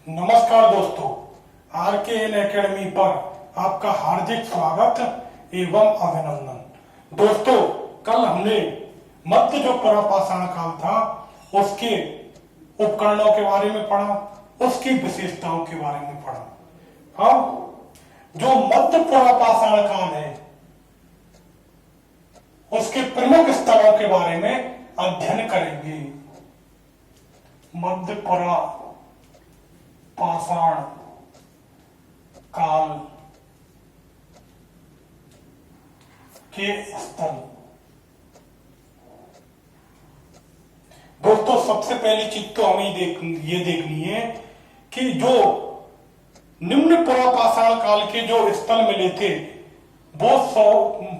नमस्कार दोस्तों, RKN academy पर आपका हार्दिक स्वागत एवं अभिनंदन। दोस्तों, कल हमने मध्य जो पुरापाषाण काल था उसके उपकरणों के बारे में पढ़ा, उसकी विशेषताओं के बारे में पढ़ा। अब जो मध्य पुरापाषाण काल है उसके प्रमुख स्थलों के बारे में अध्ययन करेंगे। मध्य पाषाण काल के स्थल। दोस्तों, सबसे पहली चीज तो हमें ये देखनी है कि जो निम्न पुरापाषाण काल के जो स्थल मिले थे वो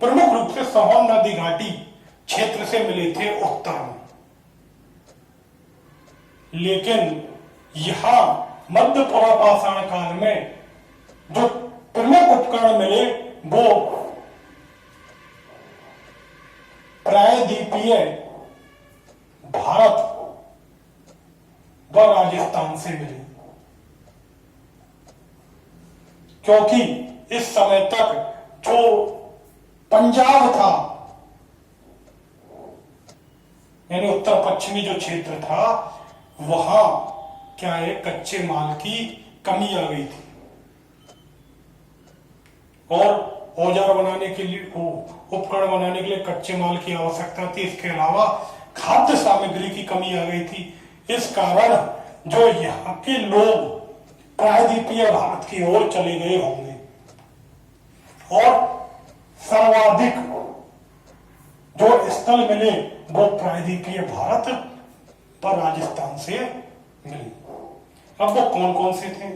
प्रमुख रूप से सोहन नदी घाटी क्षेत्र से मिले थे उत्तर में। लेकिन यहां मध्य पुरापाषाण काल में जो प्रमुख उपकरण मिले वो प्रायद्वीपीय भारत व राजस्थान से मिले, क्योंकि इस समय तक जो पंजाब था यानी उत्तर पश्चिमी जो क्षेत्र था वहां क्या है, कच्चे माल की कमी आ गई थी और औजार बनाने के लिए, उपकरण बनाने के लिए कच्चे माल की आवश्यकता थी। इसके अलावा खाद्य सामग्री की कमी आ गई थी। इस कारण जो यहाँ के लोग प्रायद्वीपीय भारत की ओर चले गए होंगे और सर्वाधिक जो स्थल मिले वो प्रायद्वीपीय भारत पर राजस्थान से मिले। अब वो कौन कौन से थे?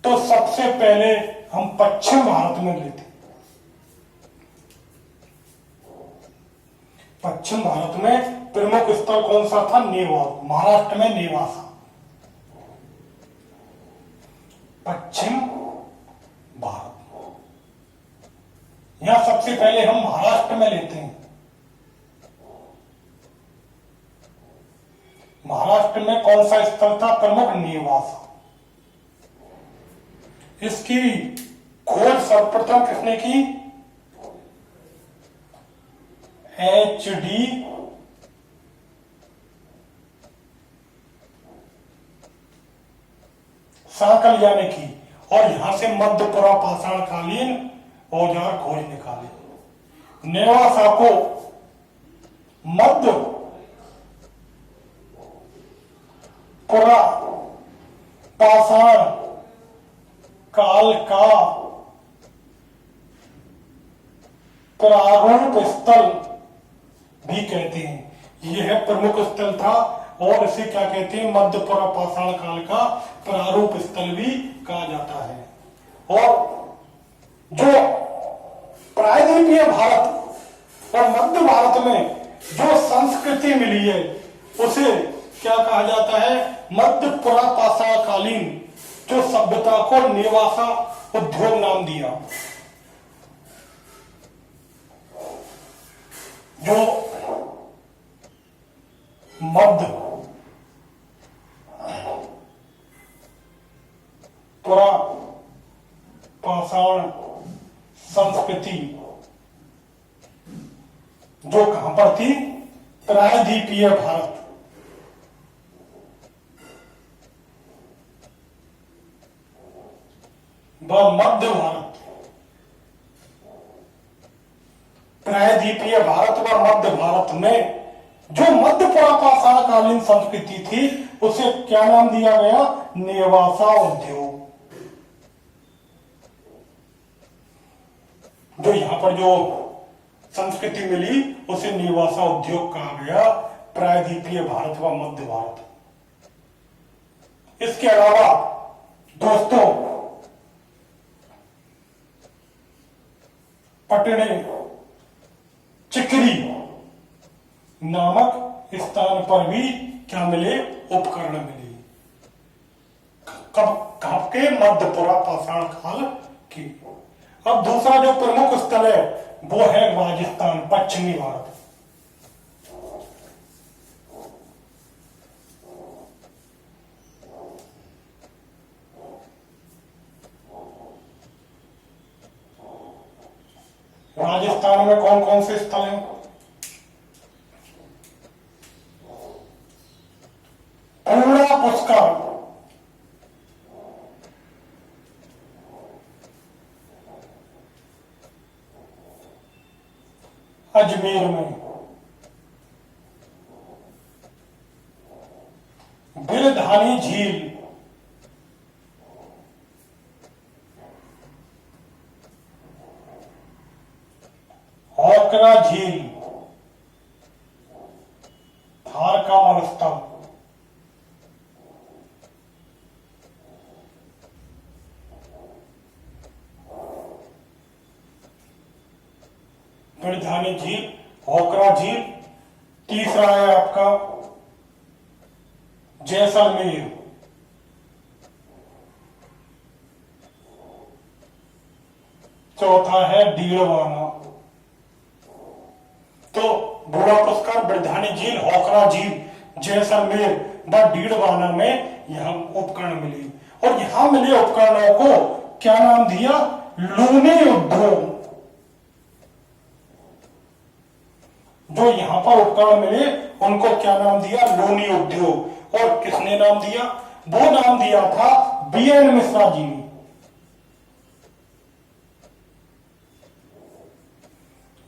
तो सबसे पहले हम पश्चिम भारत में लेते। पश्चिम भारत में प्रमुख स्थल कौन सा था? महाराष्ट्र में नेवासा। पश्चिम भारत, यहां सबसे पहले हम महाराष्ट्र में लेते हैं। महाराष्ट्र में कौन सा स्थल था प्रमुख? नेवासा। इसकी खोज सर्वप्रथम किसने की? HD सांकलिया ने की और यहां से मध्य पुरापाषाण कालीन औजार खोज निकाले। नेवासा को मध्य पुरापाषाण काल का प्रारूप स्थल भी कहते हैं। यह प्रमुख स्थल था और इसे क्या कहते हैं? मध्य पुरापाषाण काल का प्रारूप स्थल भी कहा जाता है। और जो प्रायद्वीपीय भारत और मध्य भारत में जो संस्कृति मिली है उसे क्या कहा जाता है? मध्य पुरापाषाण कालीन जो सभ्यता को नेवासा उद्योग नाम दिया। जो मध्य पुरापाषाण संस्कृति जो कहां पर थी? प्रायद्वीपीय भारत। मध्य भारत, प्रायद्वीपीय भारत व मध्य भारत में जो मध्य पुरापाषाण कालीन संस्कृति थी उसे क्या नाम दिया गया? नेवासा उद्योग। जो यहां पर जो संस्कृति मिली उसे नेवासा उद्योग कहा गया, प्रायद्वीपीय भारत व मध्य भारत। इसके अलावा दोस्तों, पटने चिकरी नामक स्थान पर भी क्या मिले? उपकरण मिले। कब के? मध्य पुरापाषाण काल की। अब दूसरा जो प्रमुख स्थल है वो है राजस्थान, पश्चिमी भारत। राजस्थान में कौन कौन से स्थल हैं? पूर्णा पुष्कर, अजमेर में। बिरधानी झील, औकरा झील, थार का मरुस्थल। बिरधानी झील, औकरा झील। तीसरा है आपका जैसलमेर, चौथा है डीडवाना। तो बूढ़ा पुष्कर, बिरधानी झील, औकरा झील, जैसलमेर व डीडवाना में यहां उपकरण मिले, और यहां मिले उपकरणों को क्या नाम दिया? लूनी उद्योग। जो यहां पर उपकरण मिले उनको क्या नाम दिया? लूनी उद्योग। और किसने नाम दिया? वो नाम दिया था बीएन मिश्रा जी ने।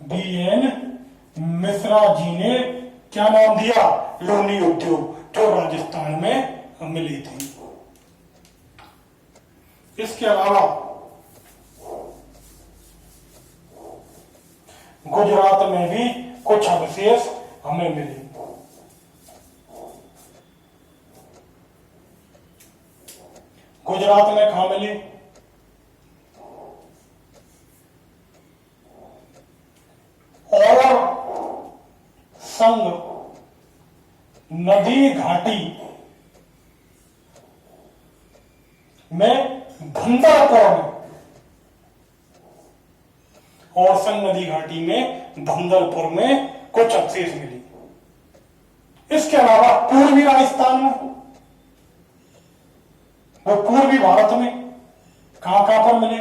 बीएन मिश्रा जी ने क्या नाम दिया? लूनी उद्योग, जो राजस्थान में मिली थी। इसके अलावा गुजरात में भी कुछ अवशेष हमें मिले। गुजरात में कहां मिले? और संग नदी घाटी में भंडारपुर में, और संग नदी घाटी में धंदलपुर में कुछ अवशेष मिले। इसके अलावा पूर्वी राजस्थान में, वो पूर्वी भारत में कहां कहां पर मिले?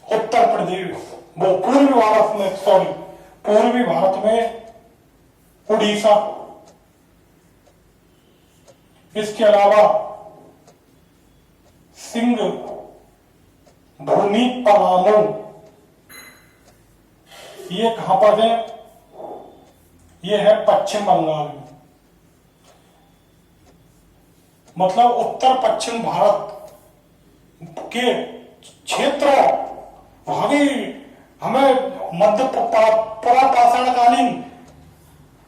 उत्तर प्रदेश, वो पूर्वी भारत में, सॉरी पूर्वी भारत में उड़ीसा। इसके अलावा सिंह भूमि पलामू, ये कहां पर है? ये है पश्चिम बंगाल में। मतलब उत्तर पश्चिम भारत के क्षेत्रों, वहां भी हमें मध्य पुरापाषाणकालीन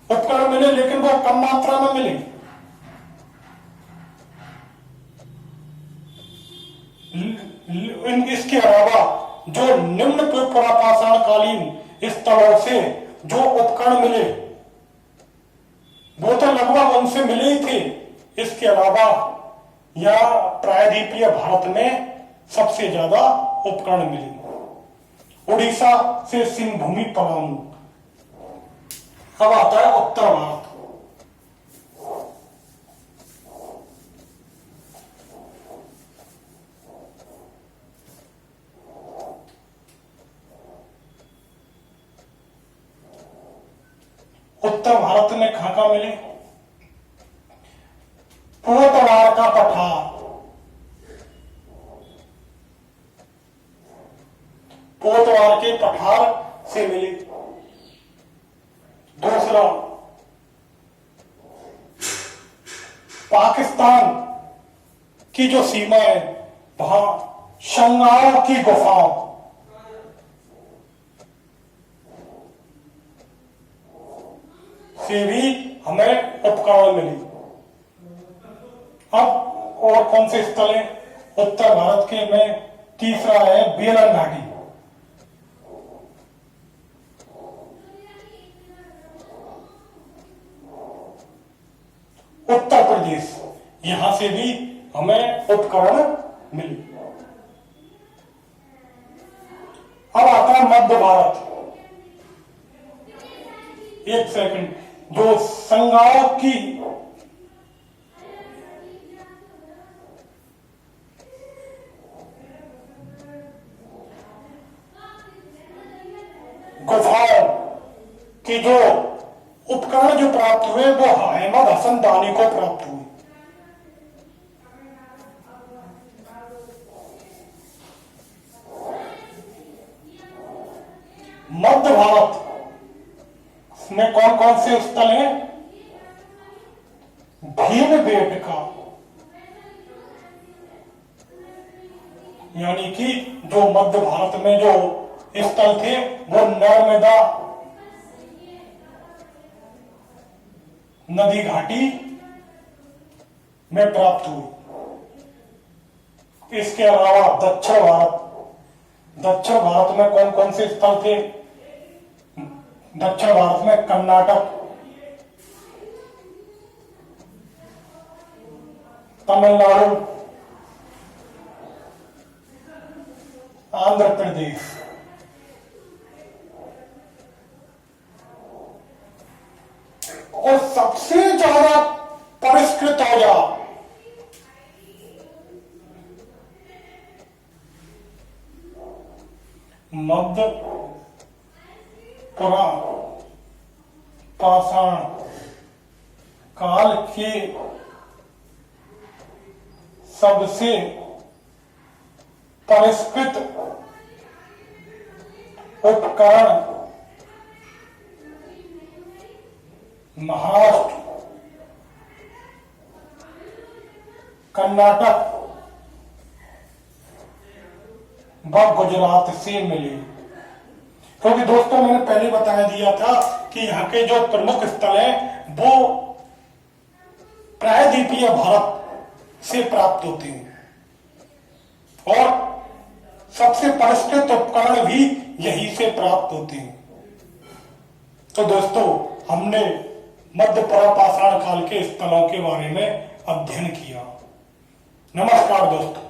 उपकरण मिले, लेकिन वो कम मात्रा में मिले। इसके अलावा जो निम्न पुरापाषाणकालीन स्थलों से जो उपकरण मिले वो तो लगभग उनसे मिले ही थे। इसके अलावा यह प्रायद्वीपीय भारत में सबसे ज्यादा उपकरण मिले। उड़ीसा से सिंह भूमि पलामू। अब आता है उत्तर भारत। उत्तर भारत में कहां कहां मिले? पोतवार का पठार, पोतवार के पठार से मिले। दूसरा, पाकिस्तान की जो सीमा है वहां शंगाओं की गुफाओं से भी हमें उपकरण मिले। अब और कौन से स्थल है उत्तर भारत के में? तीसरा है बेलन घाटी। उत्तर प्रदेश, यहां से भी हमें उपकरण मिले। अब आता है मध्य भारत। एक सेकंड, जो संगाओं की गुफाओं की जो उपकरण जो प्राप्त हुए वो अहमद हसन दानी को प्राप्त हुए। मध्य भारत में कौन कौन से स्थल हैं? भीमबेटका, यानी कि जो मध्य भारत में जो स्थल थे वो नर्मदा नदी घाटी में प्राप्त हुई। इसके अलावा दक्षिण भारत में कौन कौन से स्थल थे? दक्षिण भारत में कर्नाटक, तमिलनाडु, आंध्र प्रदेश। और सबसे ज्यादा परिष्कृत औजार मध्य पाषाण काल के सबसे परिष्कृत उपकरण महाराष्ट्र, कर्नाटक व गुजरात से मिले। क्योंकि दोस्तों मैंने पहले बता दिया था कि यहाँ के जो प्रमुख स्थल हैं वो प्रायद्वीपीय भारत से प्राप्त होते हैं और सबसे परिष्कृत उपकरण भी यहीं से प्राप्त होते हैं। तो दोस्तों हमने मध्य पाषाण काल के स्थलों के बारे में अध्ययन किया। नमस्कार दोस्तों।